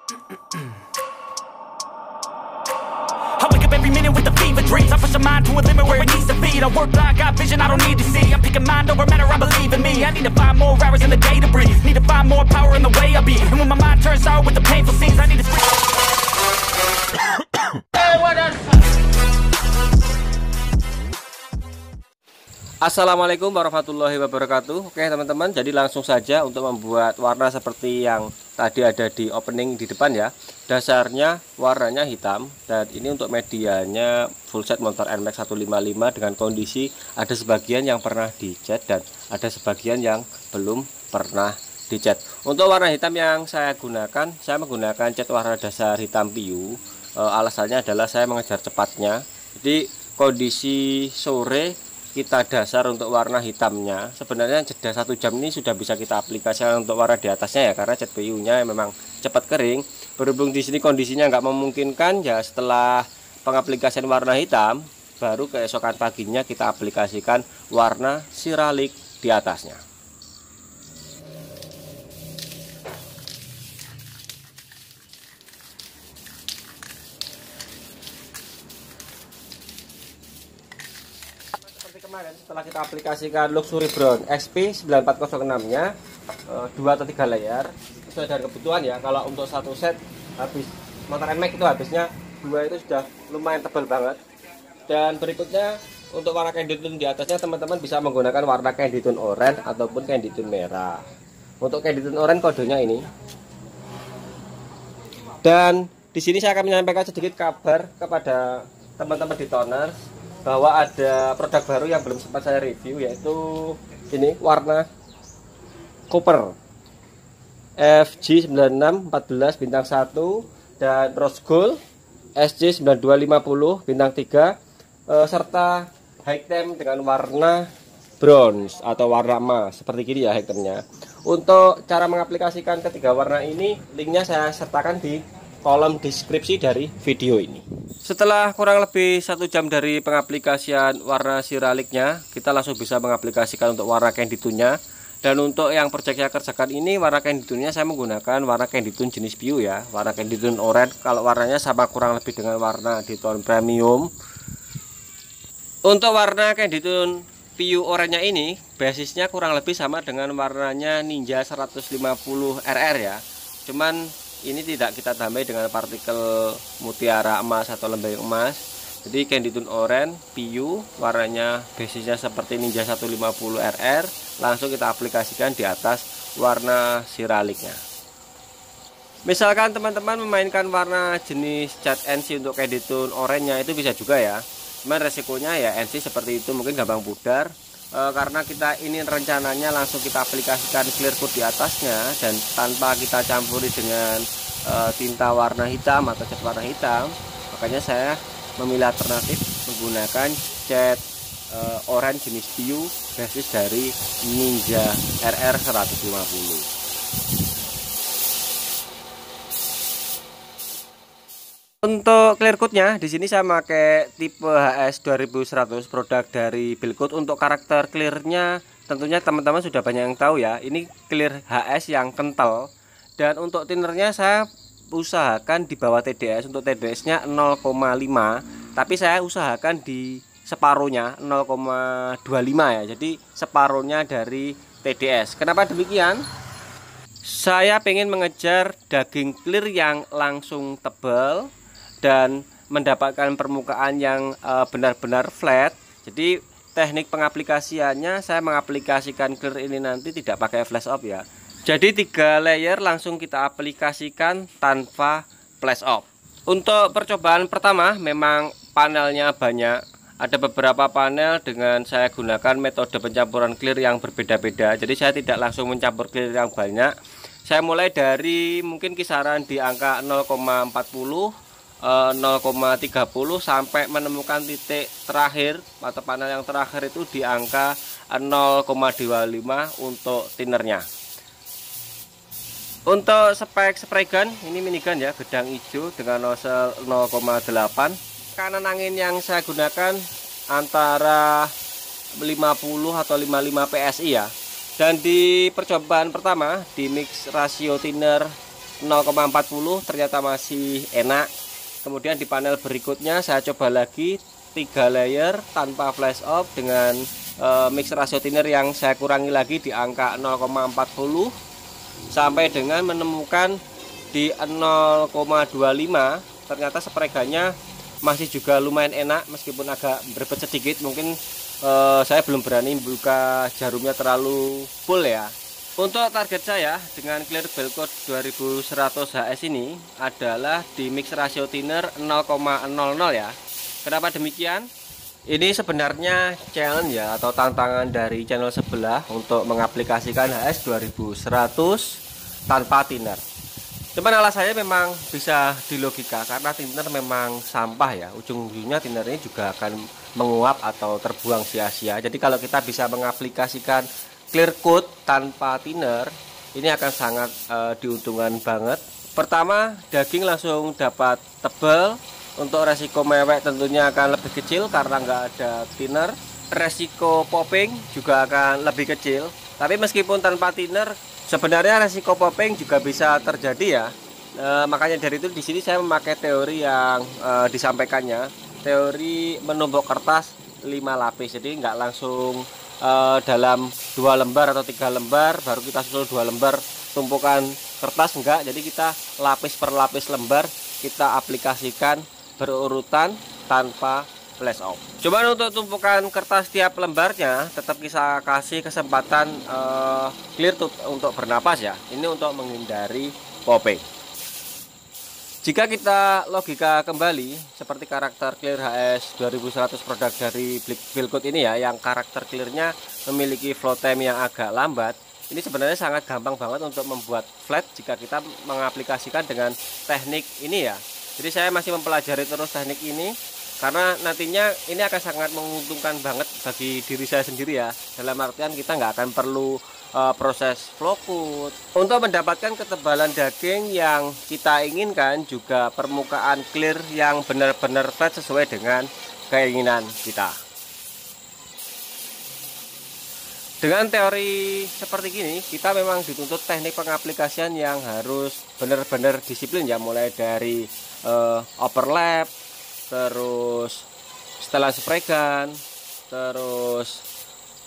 I wake up every minute with the fever dreams. I push my mind to a limit where it needs to be. I work blind, got vision I don't need to see. I'm picking mind over matter, I believe in me. I need to find more hours in the day to breathe. Need to find more power in the way I be. And when my mind turns sour with the painful scenes, I need to scream. Assalamualaikum warahmatullahi wabarakatuh. Oke teman-teman, jadi langsung saja untuk membuat warna seperti yang tadi ada di opening di depan ya. Dasarnya warnanya hitam, dan ini untuk medianya full set motor NMAX 155 dengan kondisi ada sebagian yang pernah dicat dan ada sebagian yang belum pernah dicat. Untuk warna hitam yang saya gunakan, saya menggunakan cat warna dasar hitam piu. Alasannya adalah saya mengejar cepatnya. Jadi kondisi sore kita dasar untuk warna hitamnya, sebenarnya jeda 1 jam ini sudah bisa kita aplikasikan untuk warna di atasnya ya, karena cat PU nya memang cepat kering. Berhubung di sini kondisinya nggak memungkinkan ya, setelah pengaplikasian warna hitam baru keesokan paginya kita aplikasikan warna siralik di atasnya. Kemarin setelah kita aplikasikan Luxury Brown XP 9406 nya 2 atau 3 layer sesuai dengan kebutuhan ya. Kalau untuk satu set habis motor NMAX itu habisnya 2 itu sudah lumayan tebal banget. Dan berikutnya untuk warna candy tone di atasnya teman-teman bisa menggunakan warna candy tone orange ataupun candy tone merah. Untuk candy tone orange kodenya ini. Dan di sini saya akan menyampaikan sedikit kabar kepada teman-teman di toner bahwa ada produk baru yang belum sempat saya review, yaitu ini warna copper FG9614 bintang 1 dan rose gold SC9250 bintang 3 serta high temp dengan warna bronze atau warna emas seperti ini ya high tempnya. Untuk cara mengaplikasikan ketiga warna ini, linknya saya sertakan di kolom deskripsi dari video ini. Setelah kurang lebih 1 jam dari pengaplikasian warna siraliknya, kita langsung bisa mengaplikasikan untuk warna candy tone-nya. Dan untuk yang project saya kerjakan ini, warna candy tone-nya saya menggunakan warna candy tone jenis piu ya, warna candy tone orange. Kalau warnanya sama kurang lebih dengan warna di tone premium. Untuk warna candy tone piu orange-nya ini, basisnya kurang lebih sama dengan warnanya Ninja 150 RR ya. Cuman ini tidak kita tambahi dengan partikel mutiara emas atau lembing emas. Jadi candy tone orange piu, warnanya basisnya seperti Ninja 150 RR, langsung kita aplikasikan di atas warna siraliknya. Misalkan teman-teman memainkan warna jenis cat NC untuk candy tone orange-nya, itu bisa juga ya. Cuman resikonya ya NC seperti itu mungkin gampang pudar. Karena kita ini rencananya langsung kita aplikasikan clear coat di atasnya dan tanpa kita campuri dengan tinta warna hitam atau cat warna hitam, makanya saya memilih alternatif menggunakan cat orange jenis piu basis dari Ninja RR 150. Untuk clear coatnya di sini saya pakai tipe HS 2100 produk dari Bilcoat. Untuk karakter clearnya tentunya teman-teman sudah banyak yang tahu ya. Ini clear HS yang kental. Dan untuk thinnernya saya usahakan di bawah TDS. Untuk TDS-nya 0,5, tapi saya usahakan di separuhnya 0,25 ya. Jadi separuhnya dari TDS. Kenapa demikian? Saya pengen mengejar daging clear yang langsung tebal dan mendapatkan permukaan yang benar-benar flat. Jadi teknik pengaplikasiannya saya mengaplikasikan clear ini nanti tidak pakai flash off ya. Jadi 3 layer langsung kita aplikasikan tanpa flash off. Untuk percobaan pertama memang panelnya banyak. Ada beberapa panel dengan saya gunakan metode pencampuran clear yang berbeda-beda. Jadi saya tidak langsung mencampur clear yang banyak. Saya mulai dari mungkin kisaran di angka 0,40 0,30 sampai menemukan titik terakhir atau panel yang terakhir itu di angka 0,25 untuk thinnernya. Untuk spek spray gun ini minigun ya, gedang hijau dengan nozzle 0,8. Kanan angin yang saya gunakan antara 50 atau 55 PSI ya. Dan di percobaan pertama di mix rasio thinner 0,40 ternyata masih enak. Kemudian di panel berikutnya saya coba lagi 3 layer tanpa flash off dengan mix ratio thinner yang saya kurangi lagi di angka 0,40 sampai dengan menemukan di 0,25. Ternyata spreganya masih juga lumayan enak meskipun agak berbet sedikit. Mungkin saya belum berani buka jarumnya terlalu full ya. Untuk target saya dengan clear Belcoat 2100 HS ini adalah di mix ratio thinner 0,00 ya. Kenapa demikian? Ini sebenarnya challenge ya atau tantangan dari channel sebelah untuk mengaplikasikan HS 2100 tanpa thinner. Cuman alasannya memang bisa dilogika karena thinner memang sampah ya. Ujung-ujungnya thinner ini juga akan menguap atau terbuang sia-sia. Jadi kalau kita bisa mengaplikasikan clear coat tanpa thinner, ini akan sangat diuntungkan banget. Pertama, daging langsung dapat tebal. Untuk resiko mewek tentunya akan lebih kecil karena nggak ada thinner. Resiko popping juga akan lebih kecil. Tapi meskipun tanpa thinner, sebenarnya resiko popping juga bisa terjadi ya. Makanya dari itu di sini saya memakai teori yang disampaikannya, teori menumpuk kertas 5 lapis. Jadi nggak langsung dalam 2 lembar atau 3 lembar baru kita susul 2 lembar tumpukan kertas, enggak. Jadi kita lapis per lapis lembar kita aplikasikan berurutan tanpa flash off. Cuman untuk tumpukan kertas tiap lembarnya tetap kita kasih kesempatan clear tooth untuk bernapas ya. Ini untuk menghindari popping. Jika kita logika kembali seperti karakter clear HS 2100 produk dari Belcoat ini ya, yang karakter clearnya memiliki flow time yang agak lambat, ini sebenarnya sangat gampang banget untuk membuat flat jika kita mengaplikasikan dengan teknik ini ya. Jadi saya masih mempelajari terus teknik ini karena nantinya ini akan sangat menguntungkan banget bagi diri saya sendiri ya. Dalam artian kita nggak akan perlu proses flow coat. Untuk mendapatkan ketebalan daging yang kita inginkan, juga permukaan clear yang benar-benar flat sesuai dengan keinginan kita. Dengan teori seperti gini, kita memang dituntut teknik pengaplikasian yang harus benar-benar disiplin ya, mulai dari overlap, terus setelah spregan, terus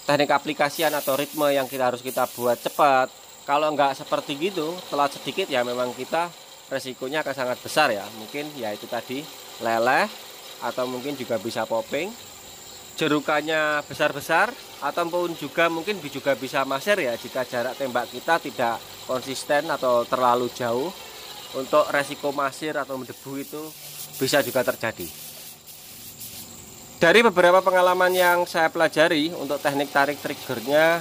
teknik aplikasian atau ritme yang harus kita buat cepat. Kalau nggak seperti gitu, telat sedikit ya memang kita resikonya akan sangat besar ya. Mungkin ya itu tadi leleh, atau mungkin juga bisa popping, jerukannya besar-besar, ataupun juga mungkin juga bisa maser ya jika jarak tembak kita tidak konsisten atau terlalu jauh. Untuk resiko masir atau mendebu itu bisa juga terjadi. Dari beberapa pengalaman yang saya pelajari untuk teknik tarik triggernya,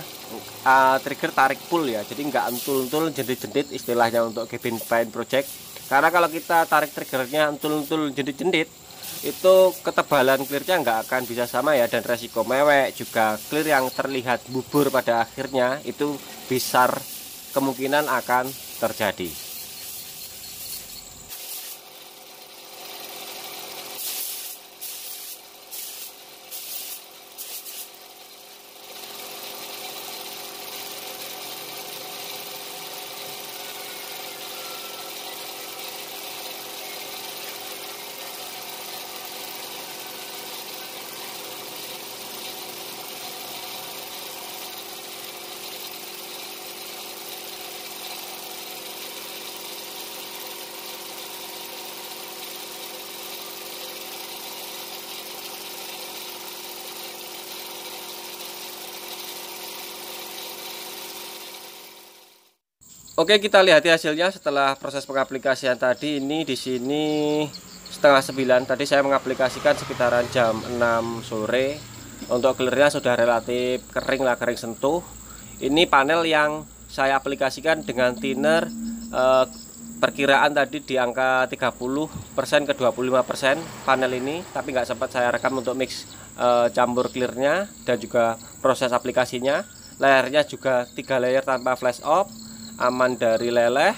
trigger tarik pull ya, jadi nggak entul-entul jendit-jendit istilahnya untuk cabin paint project. Karena kalau kita tarik triggernya entul-entul jendit-jendit, itu ketebalan clearnya nggak akan bisa sama ya, dan resiko mewek juga clear yang terlihat bubur pada akhirnya itu besar kemungkinan akan terjadi. Oke, kita lihat hasilnya setelah proses pengaplikasian tadi. Ini di sini setengah 9. Tadi saya mengaplikasikan sekitaran jam 6 sore. Untuk clearnya sudah relatif kering lah, kering sentuh. Ini panel yang saya aplikasikan dengan thinner perkiraan tadi di angka 30% ke 25% panel ini, tapi nggak sempat saya rekam untuk mix campur clearnya dan juga proses aplikasinya. Layarnya juga 3 layer tanpa flash off, aman dari leleh.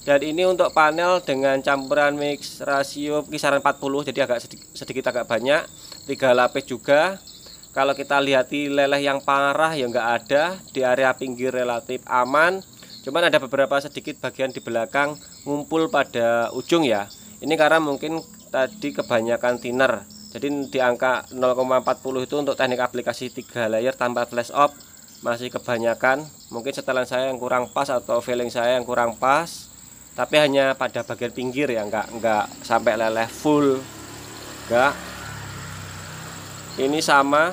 Dan ini untuk panel dengan campuran mix rasio kisaran 40, jadi agak sedikit agak banyak. 3 lapis juga. Kalau kita lihat di leleh yang parah ya nggak ada, di area pinggir relatif aman. Cuman ada beberapa sedikit bagian di belakang ngumpul pada ujung ya. Ini karena mungkin tadi kebanyakan thinner. Jadi di angka 0,40 itu untuk teknik aplikasi 3 layer tanpa flash off masih kebanyakan. Mungkin setelan saya yang kurang pas atau filling saya yang kurang pas. Tapi hanya pada bagian pinggir ya, enggak sampai leleh full. Enggak. Ini sama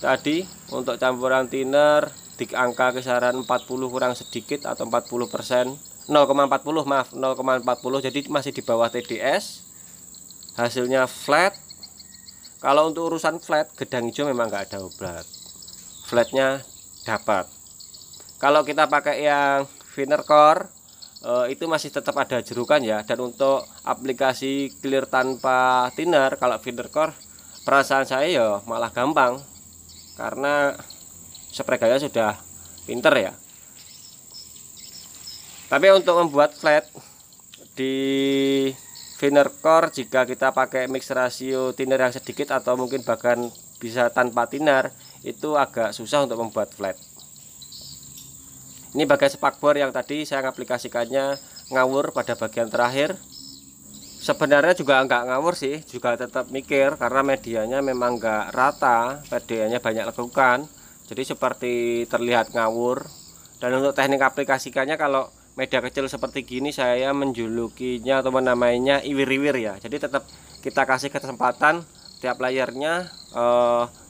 tadi untuk campuran thinner di angka kisaran 40 kurang sedikit atau 40%, 0,40 maaf 0,40, jadi masih di bawah TDS. Hasilnya flat. Kalau untuk urusan flat, gedang hijau memang nggak ada obat, flatnya dapat. Kalau kita pakai yang thinner core itu masih tetap ada jerukan ya. Dan untuk aplikasi clear tanpa thinner, kalau thinner core perasaan saya ya malah gampang karena spray gaya sudah pinter ya. Tapi untuk membuat flat di thinner core, jika kita pakai mix rasio thinner yang sedikit atau mungkin bahkan bisa tanpa thinner, itu agak susah untuk membuat flat. Ini bagian spakbor yang tadi saya aplikasikannya ngawur pada bagian terakhir. Sebenarnya juga nggak ngawur sih, juga tetap mikir karena medianya memang nggak rata, PDA-nya banyak lekukan, jadi seperti terlihat ngawur. Dan untuk teknik aplikasikannya, kalau media kecil seperti gini saya menjulukinya atau menamainya iwir-iwir ya. Jadi tetap kita kasih kesempatan tiap layernya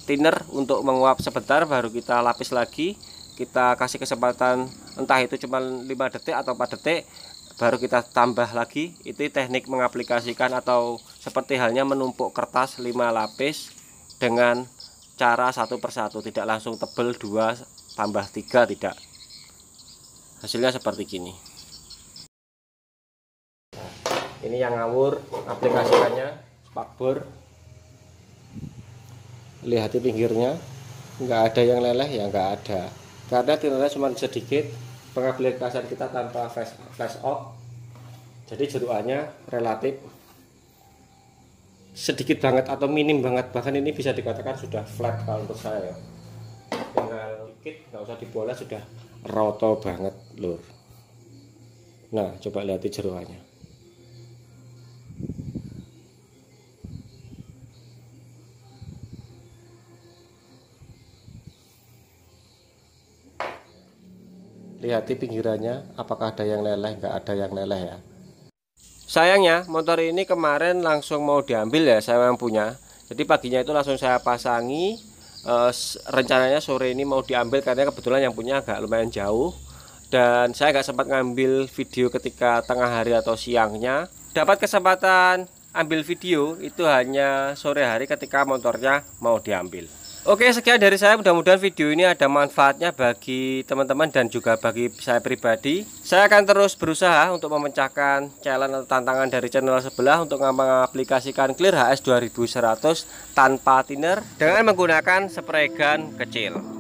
thinner untuk menguap sebentar, baru kita lapis lagi. Kita kasih kesempatan entah itu cuma 5 detik atau 4 detik, baru kita tambah lagi. Itu teknik mengaplikasikan atau seperti halnya menumpuk kertas 5 lapis dengan cara satu persatu, tidak langsung tebel 2 tambah 3, tidak. Hasilnya seperti gini. Ini yang ngawur aplikasikannya spakbor. Lihat di pinggirnya, nggak ada yang leleh ya, nggak ada, karena tinnernya cuma sedikit. Pengaplikasian kita tanpa flash off, jadi jeruannya relatif sedikit banget atau minim banget, bahkan ini bisa dikatakan sudah flat kalau untuk saya. Tinggal dikit, nggak usah dibola, sudah roto banget lur. Nah coba lihat jeruannya. Lihat di pinggirannya, apakah ada yang leleh? Nggak ada yang leleh ya. Sayangnya motor ini kemarin langsung mau diambil ya, saya yang punya. Jadi paginya itu langsung saya pasangi. Rencananya sore ini mau diambil karena kebetulan yang punya agak lumayan jauh. Dan saya nggak sempat ngambil video ketika tengah hari atau siangnya. Dapat kesempatan ambil video itu hanya sore hari ketika motornya mau diambil. Oke, sekian dari saya. Mudah-mudahan video ini ada manfaatnya bagi teman-teman dan juga bagi saya pribadi. Saya akan terus berusaha untuk memecahkan challenge atau tantangan dari channel sebelah untuk mengaplikasikan Clear HS 2100 tanpa thinner dengan menggunakan spray gun kecil.